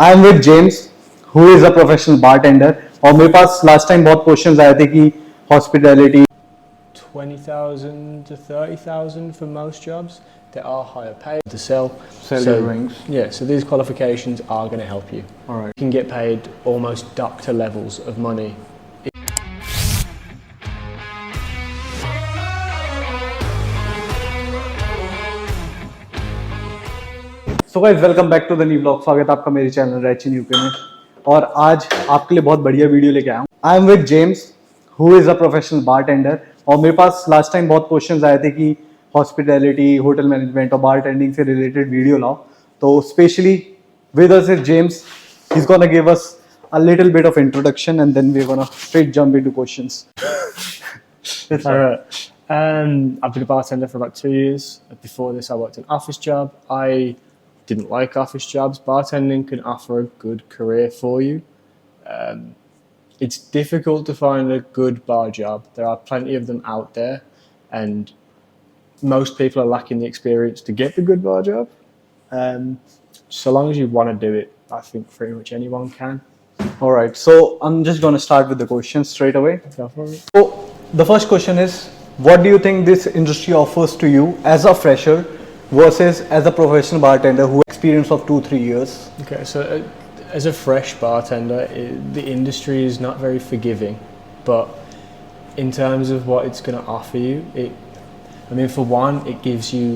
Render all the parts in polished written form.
I am with James who is a professional bartender और मेरे पास last time बहुत questions आए थे कि hospitality 20,000 to 30,000 for most jobs. There are higher paid to sell. Sell your drinks. Yeah, so these qualifications are going to help you. All right. You can get paid almost doctor levels of money. So guys welcome back to the new blog. स्वागत है आपका मेरे channel reach in UK में। और आज आपके लिए बहुत बढ़िया वीडियो लेके आया हूँ। I am with James who is a professional bartender और मेरे पास लास्ट टाइम बहुत क्वेश्चंस आए थे कि हॉस्पिटैलिटी, होटल मैनेजमेंट और बारटेंडिंग से रिलेटेड वीडियो लाओ। तो specially with us is James, he is gonna give us a little bit of introduction and then we're gonna straight jump into questions. All right. I've been a bartender for about 2 years. Before this, I worked an office job. I didn't like office jobs. Bartending can offer a good career for you. It's difficult to find a good bar job. There are plenty of them out there, and most people are lacking the experience to get the good bar job. So long as you want to do it, I think pretty much anyone can. All right, so I'm just going to start with the questions straight away. Go for it. So the first question is, what do you think this industry offers to you as a fresher versus as a professional bartender who has experience of 2-3 years? Okay, so as a fresh bartender, the industry is not very forgiving, but in terms of what it's going to offer you, for one, it gives you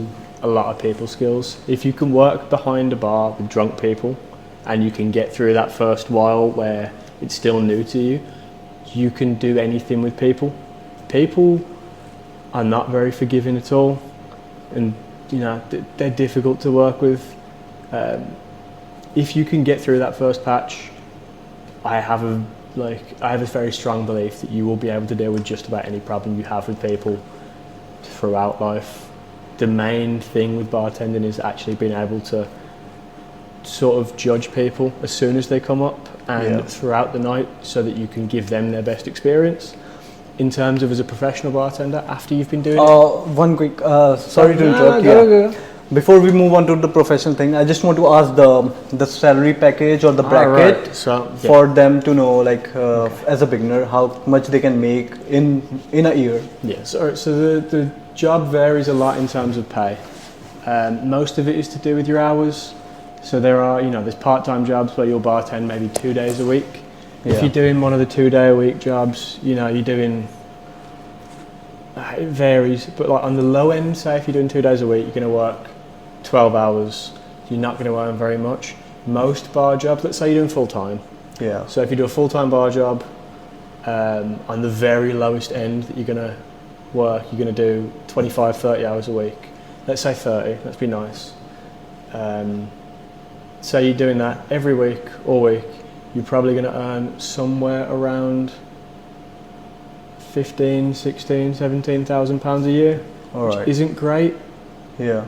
a lot of people skills. If you can work behind a bar with drunk people, and you can get through that first while where it's still new to you, you can do anything with people. People are not very forgiving at all, and they're difficult to work with. If you can get through that first patch, I have a very strong belief that you will be able to deal with just about any problem you have with people throughout life. The main thing with bartending is actually being able to sort of judge people as soon as they come up and throughout the night, so that you can give them their best experience. In terms of as a professional bartender, after you've been doing it, one quick sorry to interrupt. Go. Before we move on to the professional thing, I just want to ask the salary package or the bracket, right. So, for them to know, like as a beginner, how much they can make in a year. Yes. So the job varies a lot in terms of pay. Most of it is to do with your hours. So there are, there's part-time jobs where you'll bartend maybe 2 days a week. If you're doing one of the 2-day-a-week jobs, you're doing, it varies, but like on the low end, say if you're doing 2 days a week, you're going to work 12 hours. You're not going to earn very much. Most bar jobs, let's say you're doing full-time. Yeah. So if you do a full-time bar job, on the very lowest end that you're going to work, you're going to do 25, 30 hours a week. Let's say 30, let's be nice. So you're doing that every week, all week, you're probably going to earn somewhere around 15, 16, 17,000 pounds a year, which isn't great. Yeah.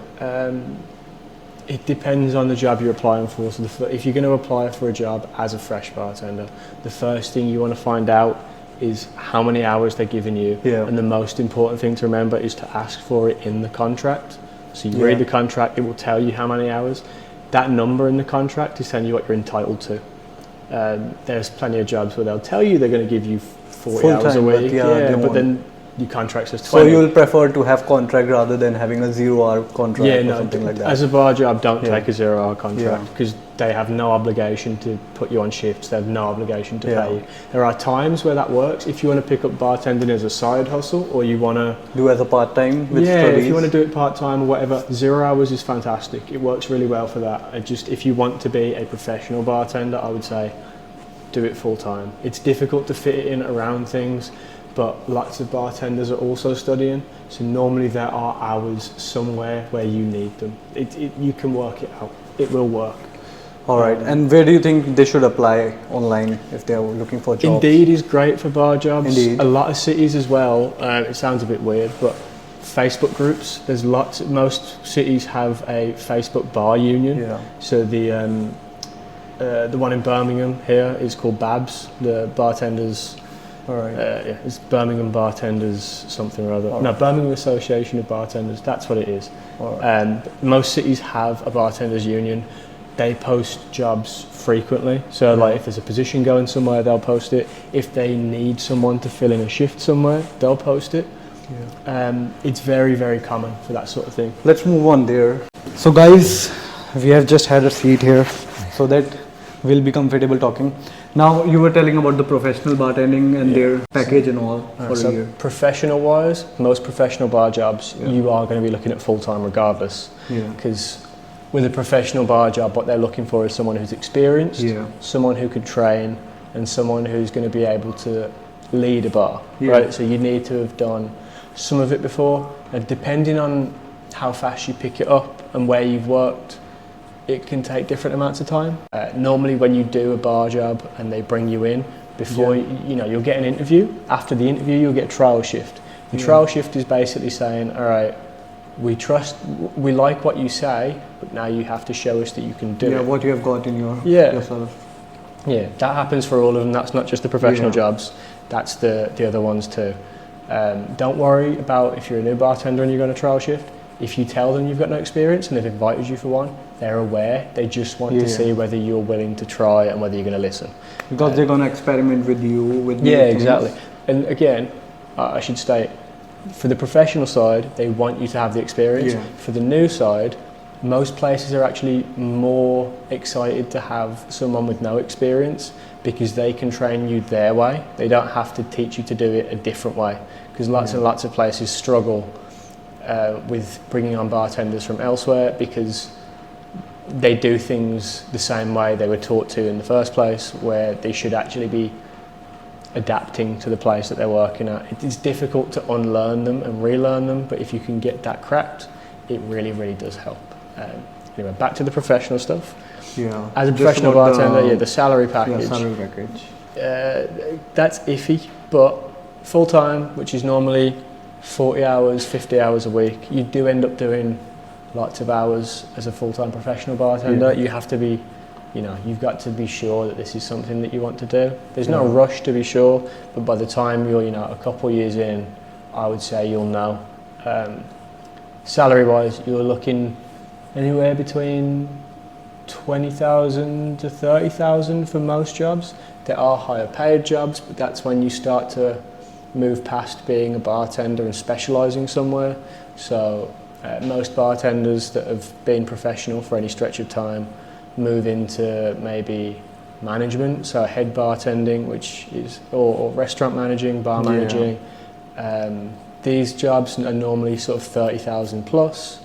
It depends on the job you're applying for. So if you're going to apply for a job as a fresh bartender, the first thing you want to find out is how many hours they're giving you. Yeah. And the most important thing to remember is to ask for it in the contract. So you read the contract, it will tell you how many hours. That number in the contract is telling you what you're entitled to. There's plenty of jobs where they'll tell you they're going to give you 40 hours a week, but then your contract says 20. So you'll prefer to have contract rather than having a 0-hour contract or something like that? As a bar job, don't take a 0-hour contract, because they have no obligation to put you on shifts. They have no obligation to pay you. There are times where that works. If you want to pick up bartending as a side hustle, or you want to do as a part-time with studies. If you want to do it part-time or whatever, 0 hours is fantastic. It works really well for that. If you want to be a professional bartender, I would say do it full-time. It's difficult to fit it in around things, but lots of bartenders are also studying, so normally there are hours somewhere where you need them. You can work it out. It will work. All right. And where do you think they should apply online if they're looking for jobs? Indeed is great for bar jobs. Indeed. A lot of cities as well. It sounds a bit weird, but Facebook groups. There's lots. Most cities have a Facebook bar union. Yeah. So the one in Birmingham here is called BABS, the bartenders. All right. It's Birmingham Bartenders something or other. No, Birmingham Association of Bartenders. That's what it is. All right. Most cities have a bartenders union. they post jobs frequently. So like if there's a position going somewhere, they'll post it. If they need someone to fill in a shift somewhere, they'll post it. It's very, very common for that sort of thing. Let's move on there. So guys, we have just had a seat here so that we'll be comfortable talking. Now you were telling about the professional bartending and their package and all for a year. Professional wise, most professional bar jobs, you are going to be looking at full-time regardless. Because with a professional bar job, what they're looking for is someone who's experienced, someone who could train, and someone who's going to be able to lead a bar, right? So you need to have done some of it before, and depending on how fast you pick it up and where you've worked, it can take different amounts of time. Normally when you do a bar job and they bring you in, before you'll get an interview. After the interview you'll get a trial shift. The trial shift is basically saying, all right, we like what you say, but now you have to show us that you can do it. What you have got in yourself. Yeah, that happens for all of them. That's not just the professional jobs, that's the other ones too. Don't worry about if you're a new bartender and you're going to trial shift. If you tell them you've got no experience and they've invited you for one, they're aware. They just want to see whether you're willing to try and whether you're going to listen. Because they're going to experiment with you. Exactly. And again, I should state, for the professional side, they want you to have the experience. For the new side, most places are actually more excited to have someone with no experience because they can train you their way. They don't have to teach you to do it a different way. Because lots and lots of places struggle with bringing on bartenders from elsewhere because they do things the same way they were taught to in the first place, where they should actually be adapting to the place that they're working at. It is difficult to unlearn them and relearn them, but if you can get that cracked, it really, really does help. Anyway, back to the professional stuff. As a professional bartender, the salary package. That's iffy, but full-time, which is normally 40 hours, 50 hours a week, you do end up doing lots of hours as a full-time professional bartender. You have to be, you've got to be sure that this is something that you want to do. There's no rush to be sure, but by the time you're, a couple of years in, I would say you'll know. Salary-wise, you're looking anywhere between 20,000 to 30,000 for most jobs. There are higher paid jobs, but that's when you start to move past being a bartender and specialising somewhere. So most bartenders that have been professional for any stretch of time move into maybe management, so head bartending, which is or restaurant managing, bar managing. These jobs are normally sort of 30,000 plus.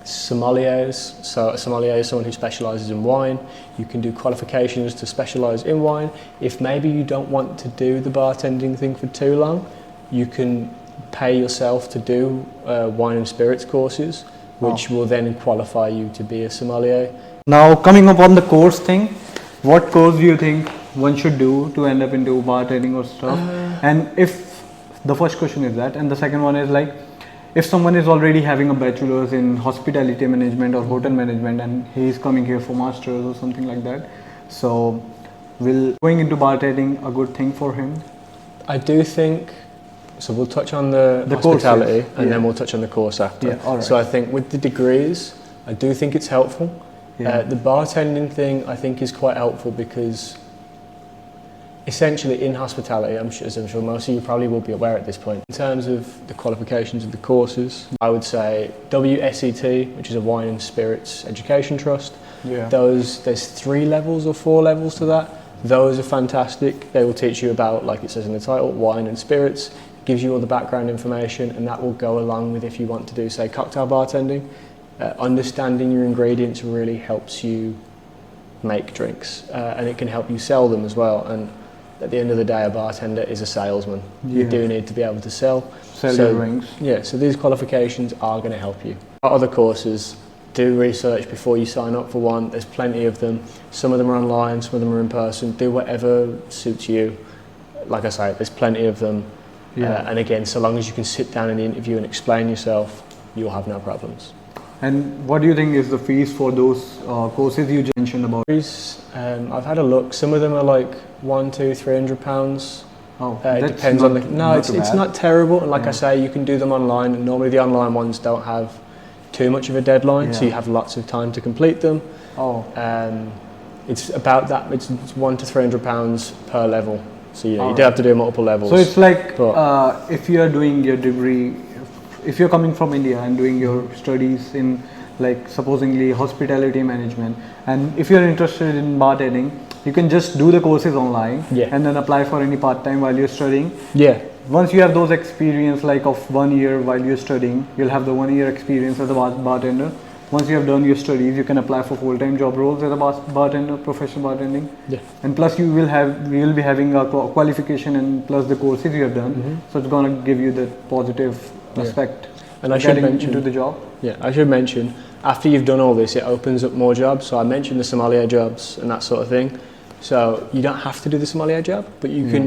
Sommeliers, so a sommelier is someone who specialises in wine. You can do qualifications to specialise in wine. If maybe you don't want to do the bartending thing for too long, you can pay yourself to do wine and spirits courses, which will then qualify you to be a sommelier. Now coming up on the course thing, what course do you think one should do to end up into bartending or stuff? And if the first question is that, and the second one is like, if someone is already having a bachelor's in hospitality management or hotel management and he is coming here for master's or something like that, so will going into bartending a good thing for him? I do think, so we'll touch on the hospitality courses, and then we'll touch on the course after. So I think with the degrees, I do think it's helpful. The bartending thing I think is quite helpful because essentially in hospitality, as I'm sure most of you probably will be aware at this point, in terms of the qualifications of the courses, I would say WSET, which is a wine and spirits education trust, there's 3 levels or 4 levels to that. Those are fantastic. They will teach you about, like it says in the title, wine and spirits, gives you all the background information, and that will go along with if you want to do, say, cocktail bartending. Understanding your ingredients really helps you make drinks, and it can help you sell them as well. And at the end of the day, a bartender is a salesman. You do need to be able to sell your drinks. So these qualifications are going to help you. Other courses, do research before you sign up for one. There's plenty of them. Some of them are online, some of them are in person. Do whatever suits you. Like I say, there's plenty of them. And again, so long as you can sit down in the interview and explain yourself, you'll have no problems. And what do you think is the fees for those courses you just mentioned about? I've had a look. Some of them are like £100-300. It depends on it's not terrible. And like I say, you can do them online. And normally the online ones don't have too much of a deadline, so Yeah. you have lots of time to complete them. Oh. It's about that. It's £100 to £300 per level. So you Alright. do have to do multiple levels. So it's like But- if you are doing your degree, if you're coming from India and doing your studies in like supposedly hospitality management, and if you're interested in bartending, you can just do the courses online Yeah. and then apply for any part-time while you're studying. Yeah. Once you have those experience like of 1 year while you're studying, you'll have the 1 year experience as a bartender. Once you have done your studies, you can apply for full-time job roles as a bartender, professional bartending. Yeah. And plus you will be having a qualification and plus the courses you have done. So it's gonna give you the positive aspect. And I should getting mention into the job. Yeah, I should mention, after you've done all this, it opens up more jobs. So I mentioned the sommelier jobs and that sort of thing. So you don't have to do the sommelier job, but you can.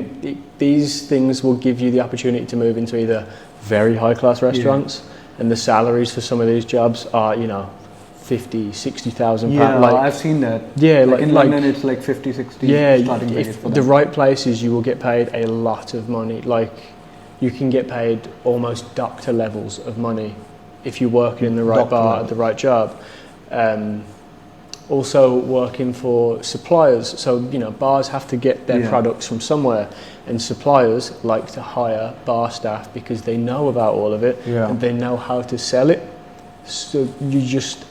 These things will give you the opportunity to move into either very high-class restaurants, and the salaries for some of these jobs are, you know, 50, 60,000 Yeah, pounds. Like, I've seen that. yeah, like in London, it's like 50, 60 yeah, starting package if for the them. right places, you will get paid a lot of money. Like, you can get paid almost doctor levels of money if you're working in the right Doctor bar level. at the right job. Also working for suppliers, so you know bars have to get their products from somewhere, and suppliers like to hire bar staff because they know about all of it and they know how to sell it. So they're just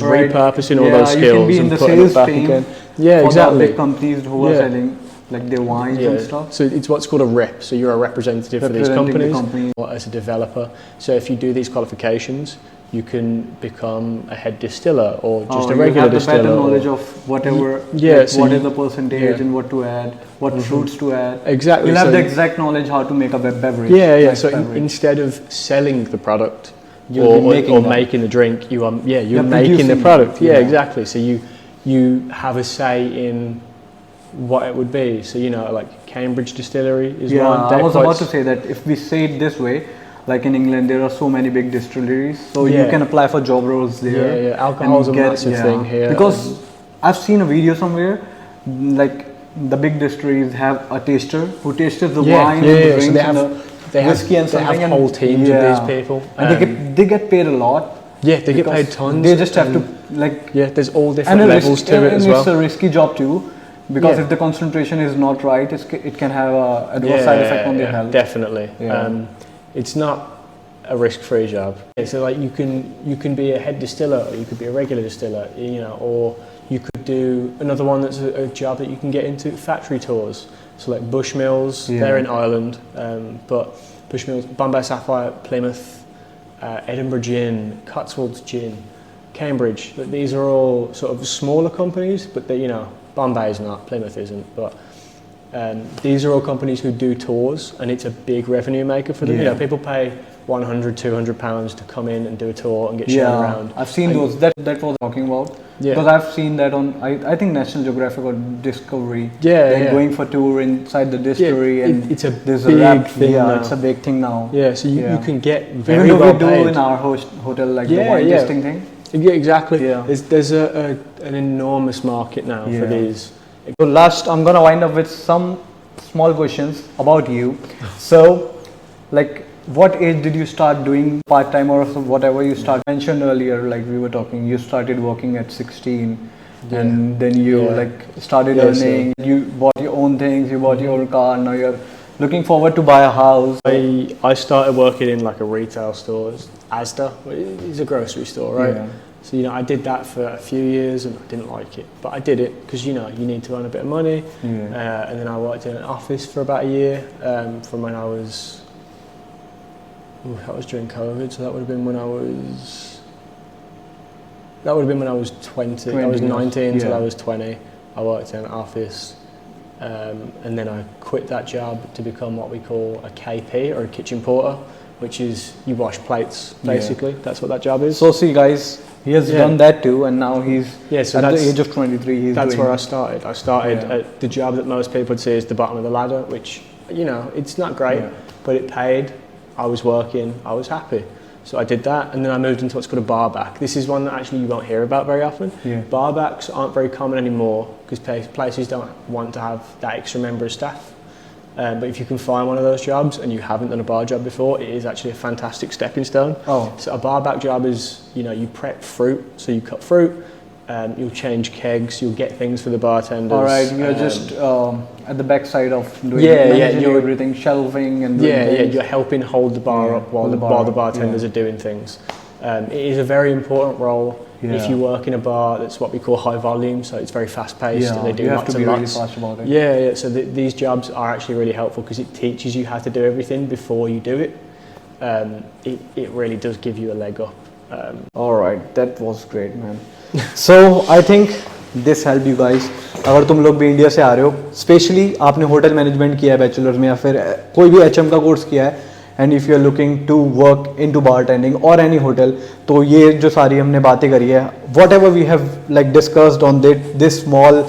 Right. repurposing all those skills you can be in and the putting sales it back team again. Yeah, for exactly. the big companies who are Yeah. selling like their wines and stuff. So it's what's called a rep. So you're a representative for these Representing the companies company. or as a developer. So if you do these qualifications, you can become a head distiller or just a regular you have the distiller. better knowledge or- of whatever, Yeah, like so what you- is the percentage yeah. and what to add, what fruits to add. Exactly. You'll have so the exact knowledge how to make a beverage. yeah, yeah. nice So beverage. instead of selling the product You'll be making or them. making the drink, you're You're making the producing product. them. Yeah, Yeah. exactly. So you have a say in what it would be. So you know, like Cambridge Distillery is Yeah, one. I They're was quite about to say that if we say it this way, like in England, there are so many big distilleries, so Yeah. you can apply for job roles there. Yeah, yeah. Alcohol's a and massive thing here. Because I've seen a video somewhere, like the big distilleries have a taster who tastes the wine and the So drinks they and have the whiskey and they something. have whole teams of these people. And they get paid a lot. Yeah, they get because paid tons. They just have to like. Yeah, there's all And different levels to it as it's well. a risky job too, because Yeah. if the concentration is not right, it can have a adverse side effect on their health. Definitely. Yeah. It's not a risk-free job. So like you can be a head distiller, or you could be a regular distiller, you know, or you could do another one that's a job that you can get into, factory tours. So like Bushmills, they're in Ireland, but Bushmills, Bombay Sapphire, Plymouth, Edinburgh Gin, Cotswolds Gin, Cambridge. These are all sort of smaller companies, but they, you know, Bombay is not, Plymouth isn't, but these are all companies who do tours, and it's a big revenue maker for them. You know, people pay £100, £200 to come in and do a tour and get shown around. I've seen those. That was talking about. Yeah. Because I've seen that on I think National Geographic or Discovery. Yeah, They're yeah. going for tour inside the distillery, and it's a there's big rap, thing Yeah, now. it's a big thing now. Yeah, so you can get very Even though well we do paid. in our hotel like the Yeah, wine yeah. tasting thing. Yeah, exactly. Yeah. There's an enormous market now for these. So last, I'm gonna wind up with some small questions about you. So, like, what age did you start doing part time or whatever you mentioned earlier? Like we were talking, you started working at 16, and then you like started earning. You bought your own things. You bought your own car. Now you're looking forward to buy a house. I started working in like a retail store, Asda. It's a grocery store, right? Yeah. So, you know, I did that for a few years and I didn't like it, but I did it because, you know, you need to earn a bit of money. And then I worked in an office for about a year from when I was, that was during COVID, so that would have been when I was 20. I was 19 till I was 20. I worked in an office and then I quit that job to become what we call a KP or a kitchen porter, which is you wash plates, basically. That's what that job is. So see, guys, he has done that too, and now he's so at the age of 23. That's where I started. I started at the job that most people would say is the bottom of the ladder, which, you know, it's not great, but it paid. I was working. I was happy. So I did that, and then I moved into what's called a bar back. This is one that actually you won't hear about very often. Bar backs aren't very common anymore because places don't want to have that extra member of staff. But if you can find one of those jobs and you haven't done a bar job before, it is actually a fantastic stepping stone. Oh. So a bar back job is, you prep fruit. So you cut fruit, you'll change kegs, you'll get things for the bartenders. All right, you're just at the back side of doing you're everything, shelving and doing things. You're helping hold the bar up while the bartenders are doing things. It is a very important role. If you work in a bar, that's what we call high volume, so it's very fast paced and they do you have lots to be and really lots. fast about it. So these jobs are actually really helpful because it teaches you how to do everything before you do it. It really does give you a leg up. All right, that was great, man. So I think this helped you guys. अगर तुम लोग भी India से आ रहे हो, specially आपने hotel management किया है बैचलर्स में या फिर कोई भी HM का कोर्स किया है, and if you are looking to work into bartending और एनी होटल, तो ये जो सारी हमने बातें करी है, whatever we have like discussed on this small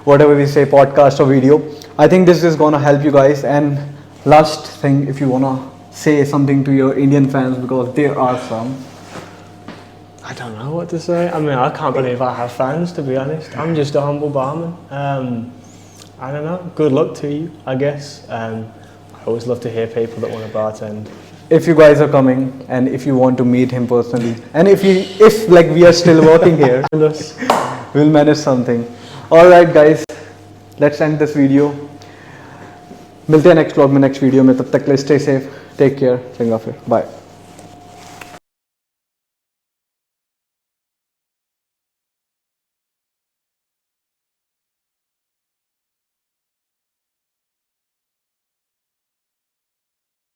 whatever we say podcast और video, I think this is gonna help you guys. And last thing, if you wanna say something to your Indian fans, because there are some. I don't know what to say. I mean, I can't believe I have fans, to be honest. I'm just a humble barman. I don't know. Good luck to you, I guess. I always love to hear people that want to bartend. If you guys are coming and if you want to meet him personally, and if like we are still working here, we'll manage something. All right, guys, let's end this video. मिलते हैं next vlog में, next video में. तब तक के लिए stay safe, take care, चंगा फिर, बाय.